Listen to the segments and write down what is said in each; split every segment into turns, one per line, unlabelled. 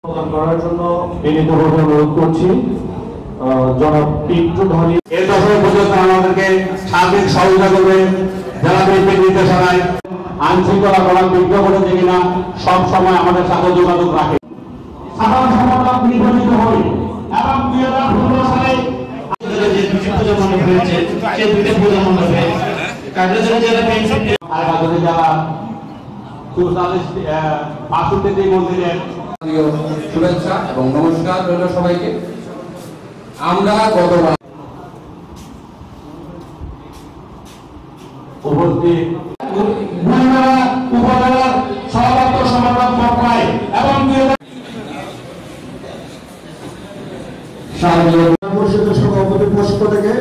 প্রদান করার জন্য বিনীতভাবে অনুরোধ করছি জনাব পিন্টুধারী।
এর দশক পর্যন্ত আমাদেরকে সার্বিক সহযোগিতা করবে যারা বিএনপির নির্দেশনায় আইনশৃঙ্খলা করার বিজ্ঞ করেছে কিনা সব সময় আমাদের সাথে যোগাযোগ রাখে। সাধারণ সম্পাদক নির্বাচিত হই এবং 2015 সালে যে দুটি পূজা মণ্ডপ হয়েছে সেই দুটি পূজা মণ্ডপে কার্যকরী যারা কার্যকরী যারা 62 মন্দিরের
শুভেচ্ছা এবং নমস্কার রইল সবাইকে। আমরা গতবার
উপস্থিত উপজেলার সভাপতি সমাধান পক্ষায় এবং
পরিষদের সভাপতির পক্ষ থেকে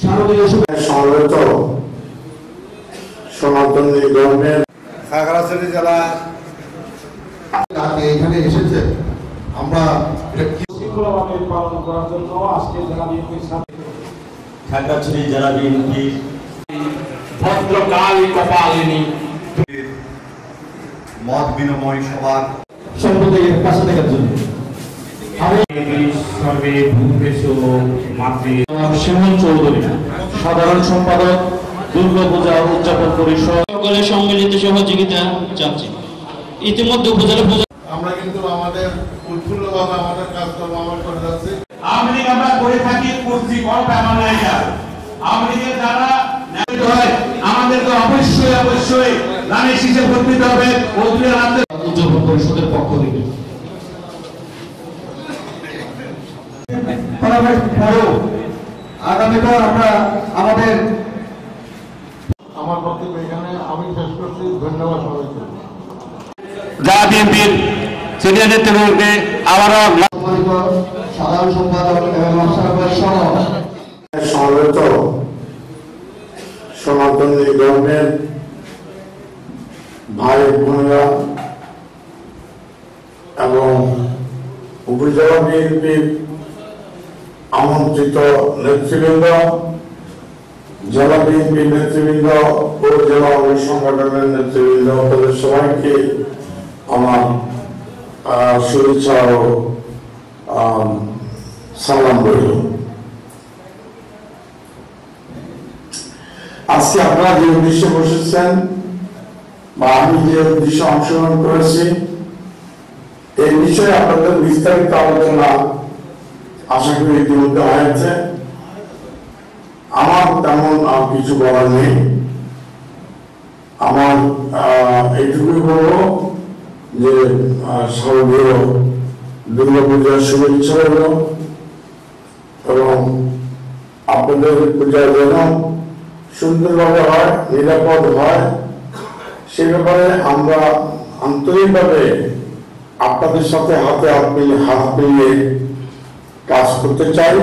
শারদীয়
সমবেত সনাতন ধর্মের
খাগড়াছড়ি জেলা এখানে এসেছে। আমরা
শৃঙ্খলাভাবে পালন করার জন্য আজকে জেলা বিএনপির সাথে
খাগড়াছড়ি জেলা বিএনপি ভদ্রকাল কপালিনী
মত বিনিময় সভা
সম্প্রদায়ের পাশে থাকার জন্য সিমন চৌধুরী সাধারণ সম্পাদক দুর্গাপূজা উদযাপন পরিষদ
সকলের সম্মিলিত সহযোগিতা চাচ্ছি। ইতিমধ্যে উপজেলা পূজা
আমরা কিন্তু আমাদের উৎফুল্লভাবে আমাদের কাজকর্ম আমরা করে যাচ্ছি।
আওয়ামী লীগ আমরা করে থাকি করছি বড় ব্যাপার নাই। আওয়ামী লীগের যারা আমাদেরকে অবশ্যই রানী শীষে ভোট দিতে হবে।
উদযাপন পরিষদের পক্ষ থেকে
আগামীকাল আমরা আমাদের আমার বক্তব্য এখানে আমি শেষ করছি। ধন্যবাদ সবাইকে।
যারা বিএনপির সিনিয়র নেতৃত্বকে আবারও
সাধারণ সম্পাদক এবং
সমবেত সনাতন ধর্মের ভাই বোনেরা এবং উপজেলা বিএনপির আমন্ত্রিত নেতৃবৃন্দ, জেলা বিএনপির নেতৃবৃন্দ, উপজেলা অঙ্গ সংগঠনের নেতৃবৃন্দ, তাদের সবাইকে আমার শুভেচ্ছা ও সালাম রইল। আজকে আপনারা যে উদ্দেশ্যে বসেছেন বা আমি যে উদ্দেশ্যে অংশগ্রহণ করেছি এই বিষয়ে আপনাদের বিস্তারিত আলোচনা আশা করি ইতিমধ্যে হয়েছে। আমার তেমন কিছু বলার নেই। আমার এইটুকুই বলবো যে শারদীয় দুর্গাপূজার শুভেচ্ছা রইল এবং আপনাদের পূজা যেন সুন্দরভাবে হয়, নিরাপদ হয়, সে ব্যাপারে আমরা আন্তরিকভাবে আপনাদের সাথে হাতে হাত মিলিয়ে কাজ করতে চাই।